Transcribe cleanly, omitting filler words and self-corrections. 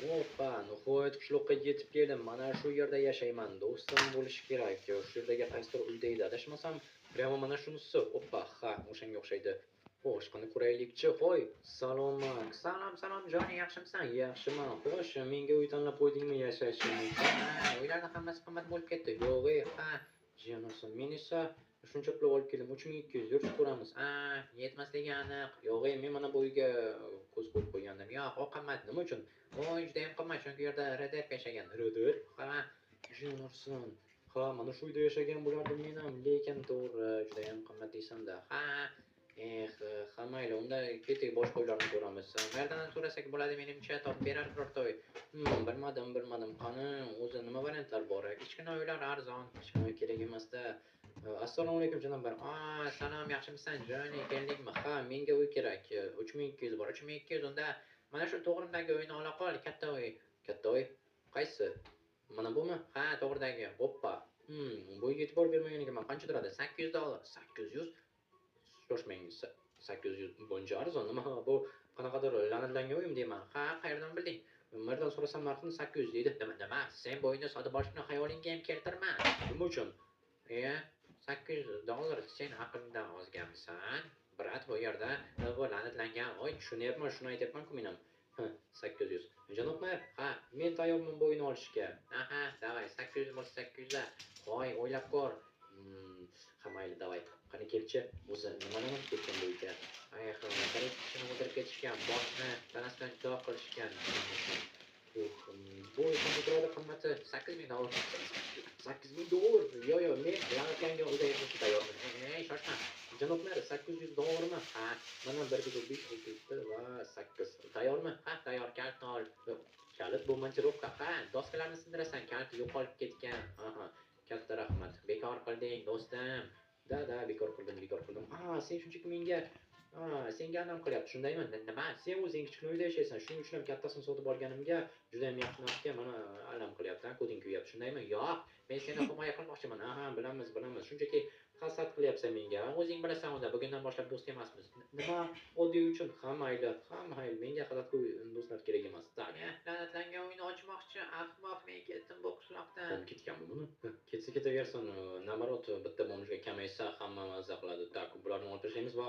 Oppa, nihoyat qishloqqa yetib keldim. Mana shu yerda yashayman. Do'stim bo'lishi kerak. Shu yerdagi qaysidir uyda edi. Adashmasam, prямо mana shunisi. Oppa, ha, o'shanga o'xshaydi. Xo'sh, qani ko'raylikchi. Hoy, salom. Salom, salom, joni, yaxshimisan? Yaxshiman. Xo'sh, menga uy tanlab qo'ydingmi yashashim uchun? Ha, uylarning hammasi qimmat bo'lib ketdi. Yo'q, ha. Jiyanim, men esa shuncha pul olib keldim. 3200 yurib ko'ramiz. Yetmasligi aniq. Yo'q, men mana bu uyga ko'z qo'yib qo'ygandim. Yo'q, o qimmat. Nima uchun? Voy, judayam qimmat, chunki u yerda Radarka yashagan. Radar? Ha, Juniorson. Ha, mana shu uyda yashagan bo'lardim men ham, lekin to'g'ri, judayam qimmat deysan-da. Ha, ha, mayli, unda keting, boshqa uylarni ko'ramiz. Qayerdan so'rasak bo'ladi menimcha, topib berar birorta uy. Bilmadim. Qani, o'zi nima variantlar bor? Kichkina uylar arzon, kichkina uy kerak emasda. Assalomu alaykum janoblar. Salom, yaxshimisan? Joni, keldingmi? Ha, menga uy kerak. 3200 bor. 3200 unda mana shu to'g'rimdagi uyni ola qol, katta uy. Katta uy? Qaysi? Mana bumi? Ha, to'g'ridagi. Oppa. Bu uyga e'tibor bermagan ekanman. Qancha turadi? $800. 800? Shoshmang. 800 buncha arzon. Nima bu? Qanaqadir la'natlangan uyim deyman. Ha, qayerdan bilding? Merdan so'rasam narxini 800 deydi. Nima? Sen bu uyni sotib olishni xayolingga ham keltirma. Nima uchun? 800 dollar sen aqlingdan ozganmisan? Brat, bu yerda bu la'natlangan oy tushunyapman, shuni aytyapman-ku men ham. 800. Janob mer, ha, men tayyorman bu uyni olishga. Aha, davay, 800 bo'lsa 800 da. Voy, o'ylab ko'r. Ha, mayli, davay. Qani kelchi, o'zi nimadan olib ketgan bu uyga? Qarang, kishini o'ldirib ketishgan, boshni tanasidan judo qilishgan. Bu qancha turadi qimmati? $8000. $8000? Yo, men la'natlanga uyda yashashga tayyorman. Shoshma. Janoblar, $800mi? Ha, mana 1,5 va 8. Tayyormi? Ha, tayyor. Kalitni ol. Kalit bu montirovka. Ha, doskalarni sindirasan. Kalit yo'qolib ketgan. Aha. Katta rahmat. Bekor qilding, do'stim. Da, bekor qildim. Sen shunchaki menga senga alam qilyapti, shundaymi? Nima? Sen o'zing kichkina uyda yashaysan. Shuning uchun ham kattasini sotib olganimga juda ham yaxshi narxga mana alam qilyapti, koding kuyyapti, shundaymi? Yo'q, men seni himoya qilmoqchiman. Bilamiz. Shunchaki hasad qilyapsan menga. O'zing bilasan unda, bugundan boshlab do'st emasmiz. Nima? Oddiy uchun ha, mayli. Menga hasadgo'y do'stlar kerak emas. La'natlangan uyni ochmoqchi, ahmoq, men ketdim bu qishloqdan. Ketganmi buni? Ketsa ketaversin. Naоборот, bitta bomjga kamaysa hamma mazza qiladi. Tak, bularni o'ldirishimiz va